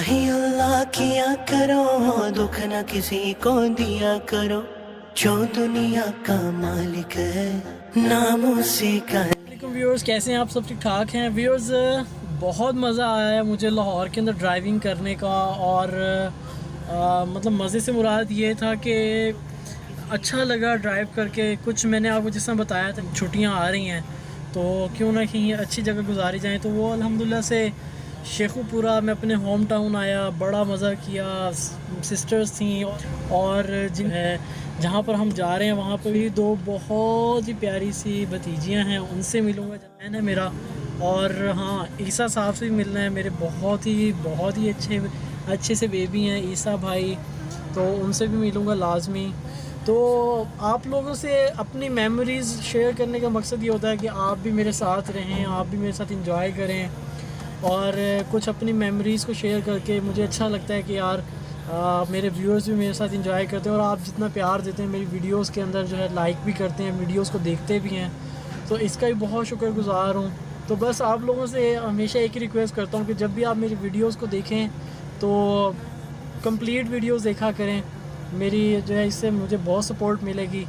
ही अल्लाह किया करो, दुख न किसी को दिया करो, जो दुनिया का मालिक है नाम उसी का। व्यूअर्स, कैसे हैं आप? सब ठीक ठाक हैं व्यूअर्स? बहुत मज़ा आया है मुझे लाहौर के अंदर ड्राइविंग करने का। और मतलब मज़े से मुराद ये था कि अच्छा लगा ड्राइव करके। कुछ मैंने आपको जिस तरह बताया था, छुट्टियां आ रही हैं तो क्यों ना कहीं अच्छी जगह गुजारी जाए। तो वो अल्हम्दुलिल्लाह से शेखुपुरा में अपने होम टाउन आया, बड़ा मज़ा किया। सिस्टर्स थी और जहाँ पर हम जा रहे हैं वहाँ पर भी दो बहुत ही प्यारी सी भतीजियाँ हैं, उनसे मिलूँगा। जैन है मेरा, और हाँ, ईसा साहब से भी मिलना है। मेरे बहुत ही अच्छे से बेबी हैं ईसा भाई, तो उनसे भी मिलूँगा लाजमी। तो आप लोगों से अपनी मेमोरीज़ शेयर करने का मकसद ये होता है कि आप भी मेरे साथ रहें, आप भी मेरे साथ इंजॉय करें, और कुछ अपनी मेमोरीज़ को शेयर करके मुझे अच्छा लगता है कि यार मेरे व्यूअर्स भी मेरे साथ इंजॉय करते हैं। और आप जितना प्यार देते हैं मेरी वीडियोस के अंदर, जो है लाइक भी करते हैं, वीडियोस को देखते भी हैं, तो इसका भी बहुत शुक्रगुज़ार हूँ। तो बस आप लोगों से हमेशा एक ही रिक्वेस्ट करता हूँ कि जब भी आप मेरी वीडियोस को देखें तो कंप्लीट वीडियोस देखा करें। मेरी जो है इससे मुझे बहुत सपोर्ट मिलेगी।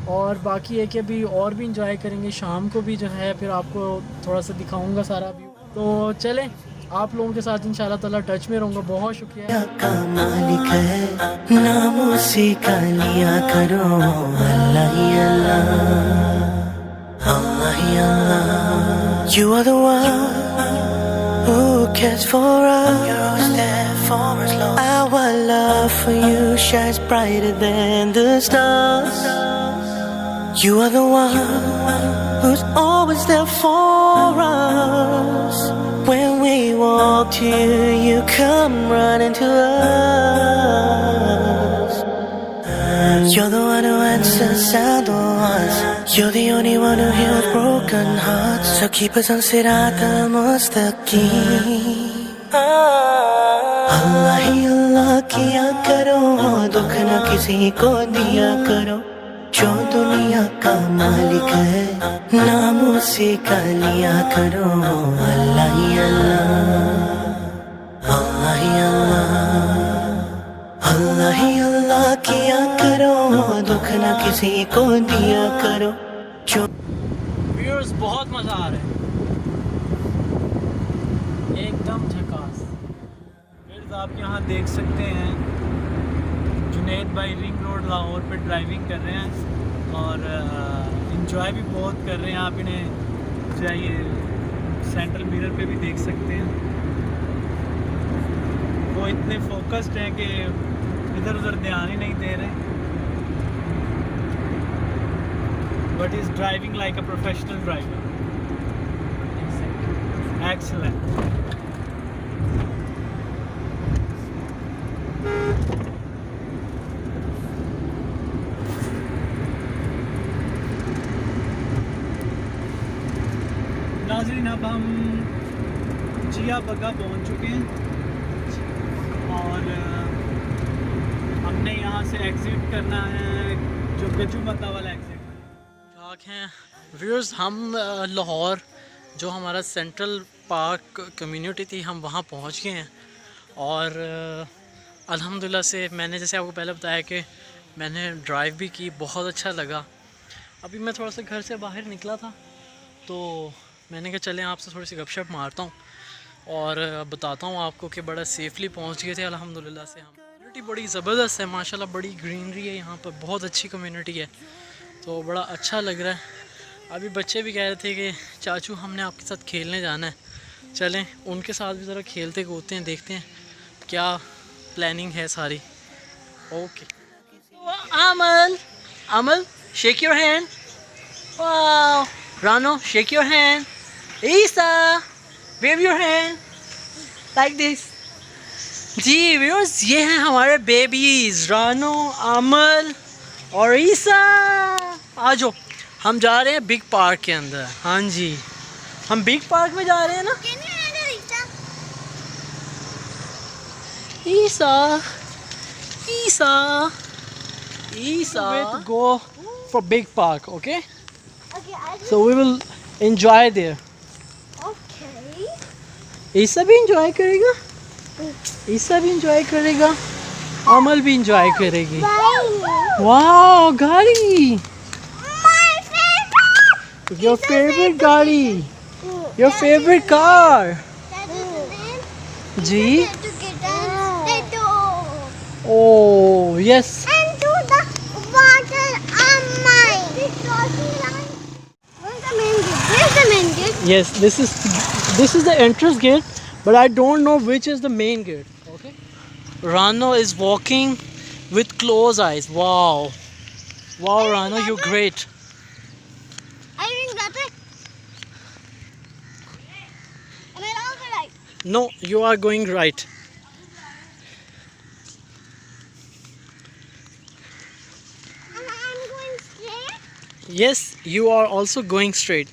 और बाकी है कि अभी और भी इंजॉय करेंगे, शाम को भी जो है फिर आपको थोड़ा सा दिखाऊंगा सारा व्यू। तो चलें, आप लोगों के साथ इंशाल्लाह ताला टच में रहूँगा। बहुत शुक्रिया। का मालिक है नाम उसी का लिया करो, अल्लाह ही अल्लाह, अल्लाह ही अल्लाह। You are the one who cares for us, you're always there for us, Lord. Our love for you shines brighter than the stars. You are the one who's always there for us. When we walk to you, you come running to us. You're the one who answers our doors. You're the only one who heals broken hearts. So keep us on Sirat al-Mustaqim. अल्लाह ही अल्लाह किया करो, दुख न किसी को दिया करो, जो दुनिया का मालिक है नाम उसी का लिया करो, अल्लाह ही अल्लाह, अल्लाह ही अल्लाह, अल्लाह ही अल्लाह किया करो, दुख न किसी को दिया करो, जो। व्यूअर्स, बहुत मज़ा आ रहा है, एकदम झकास। आप यहाँ देख सकते हैं जुनैद भाई रिंग रोड लाहौर पे ड्राइविंग कर रहे हैं और इंजॉय भी बहुत कर रहे हैं। आप इन्हें चाहिए सेंट्रल मिरर पे भी देख सकते हैं, वो इतने फोकस्ड हैं कि इधर उधर ध्यान ही नहीं दे रहे। But is driving like a professional driver. Excellent. नाज़रीन, अब हम जिया बग्गा पहुंच चुके हैं और हमने यहाँ से एग्ज़िट करना है, जो गज्जू मता वाला एग्ज़िट ठाक हैं। व्यूअर्स, हम लाहौर जो हमारा सेंट्रल पार्क कम्युनिटी थी, हम वहाँ पहुँच गए हैं। और अल्हम्दुलिल्लाह से मैंने जैसे आपको पहले बताया कि मैंने ड्राइव भी की, बहुत अच्छा लगा। अभी मैं थोड़ा सा घर से बाहर निकला था तो मैंने कहा चलें आपसे थोड़ी सी गपशप मारता हूँ और बताता हूँ आपको कि बड़ा सेफली पहुँच गए थे अल्हम्दुलिल्लाह से। हम कम्युनिटी बड़ी ज़बरदस्त है माशाल्लाह, बड़ी ग्रीनरी है यहाँ पर, बहुत अच्छी कम्युनिटी है, तो बड़ा अच्छा लग रहा है। अभी बच्चे भी कह रहे थे कि चाचू हमने आपके साथ खेलने जाना है, चलें उनके साथ भी ज़रा खेलते कूदते हैं, देखते हैं क्या प्लानिंग है सारी। Okay Amal shake your hand. Wow Rano, shake your hand. Isa, wave your hand like this. जी व्यूअर्स, ये हैं हमारे बेबीज रानो, अमल और ईसा। आ जाओ, हम जा रहे हैं बिग पार्क के अंदर। हाँ जी, हम बिग पार्क में जा रहे हैं ना। ईसा, ईसा, ईसा, go for big park, okay? So we will enjoy there. Okay. ईसा भी enjoy करेगा। ईसा भी इंजॉय करेगा, अमल भी इंजॉय करेगी। वाह गाड़ी, योर फेवरेट गाड़ी, योर फेवरेट कार। जी Oh yes. And to the water on mine. Where's the main gate? Where's the main gate? Yes, this is the entrance gate, but I don't know which is the main gate. Okay. Rano is walking with closed eyes. Wow. Wow, Rano, you're great. Are you doing that way? Am I wrong or right? No, you are going right. And I'm going straight. Yes, you are also going straight.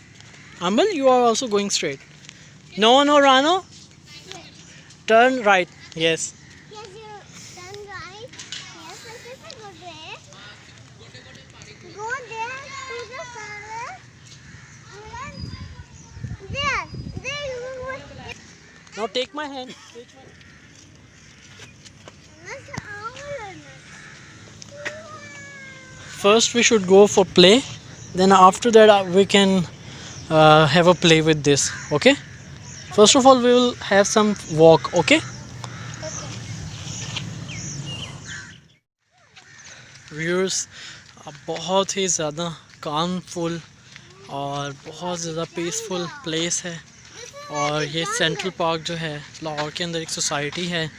Amal, you are also going straight. No, Rano. Turn right. Yes. Yes, you turn right. Yes, this is a good way. Go there to the palace. And then there you will. Now take my hand. First we should go for play, then after that we can have a play with this. Okay, first of all we will have some walk. Okay, viewers, बहुत ही ज़्यादा कामफुल और बहुत ज़्यादा peaceful place है। और ये central park जो है लाहौर के अंदर एक सोसाइटी है,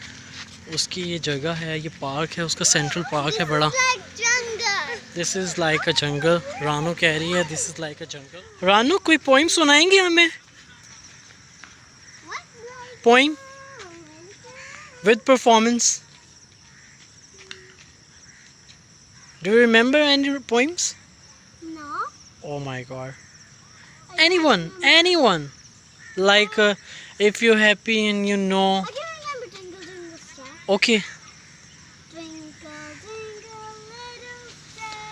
उसकी ये जगह है, ये पार्क है, उसका सेंट्रल पार्क है बड़ा। दिस इज़ लाइक अ जंगल। रानू कह रही है दिस इज़ लाइक अ जंगल। रानू कोई पोइम सुनाएंगे हमें? Poem with performance. Do you remember any poems? No. Oh my god. Anyone. Like if you're happy and you know. I can remember Twinkle Twinkle Star. Okay. Twinkle twinkle little star,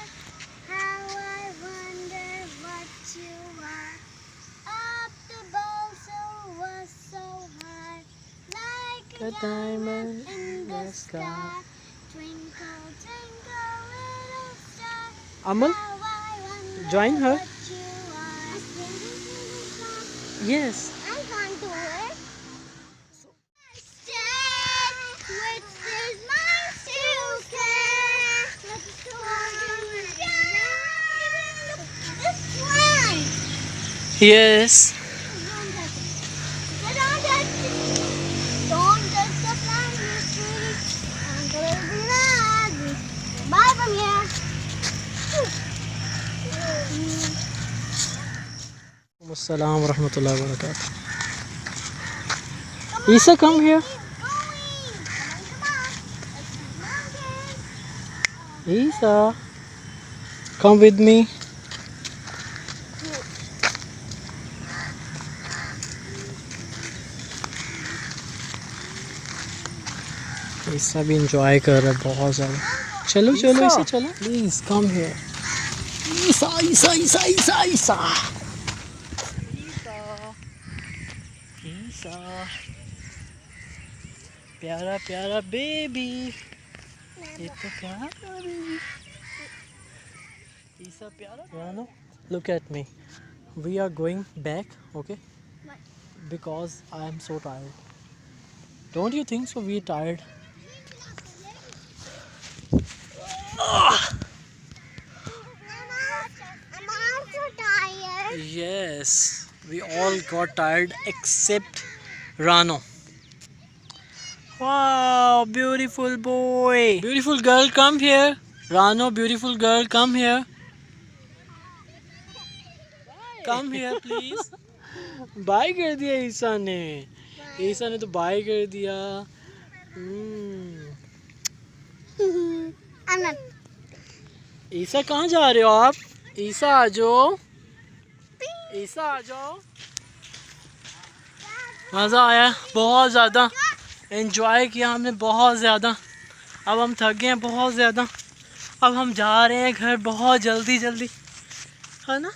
how I wonder what you are. Up the bowl so high, like A a diamond diamond in the sky. Twinkle twinkle little star, Amal, how I wonder join her. what you are. Yes. I can't do it. Which is my suitcase? This one. Yes. Don't touch it. Don't touch the plant, you sweetie. Uncle will be mad. Bye from here. Assalamu wa rahmatullahi wa barakatuh. Isa, come here. Isa, come with me. ईसा भी enjoy कर रहा है बहुत ज़्यादा। चलो ईसा चलो, please come here. ईसा प्यारा baby, ये तो प्यारा बेबी। ईसा प्यारा। Rano, look at me. We are going back, okay? Because I am so tired. Don't you think so? We are tired. I'm also tired. Yes, we all got tired except Rano. Wow, beautiful boy. Beautiful girl, come here. Rano, beautiful girl, come here. Come here, please. Bye कर दिया ईसा ने। ईसा ने तो bye कर दिया। Anan. ईसा कहाँ जा रहे हो आप? ईसा आ जाओ, ईसा आ जाओ। मज़ा आया बहुत ज़्यादा, एंजॉय किया हमने बहुत ज़्यादा। अब हम थक गए हैं बहुत ज़्यादा, अब हम जा रहे हैं घर बहुत जल्दी, है ना?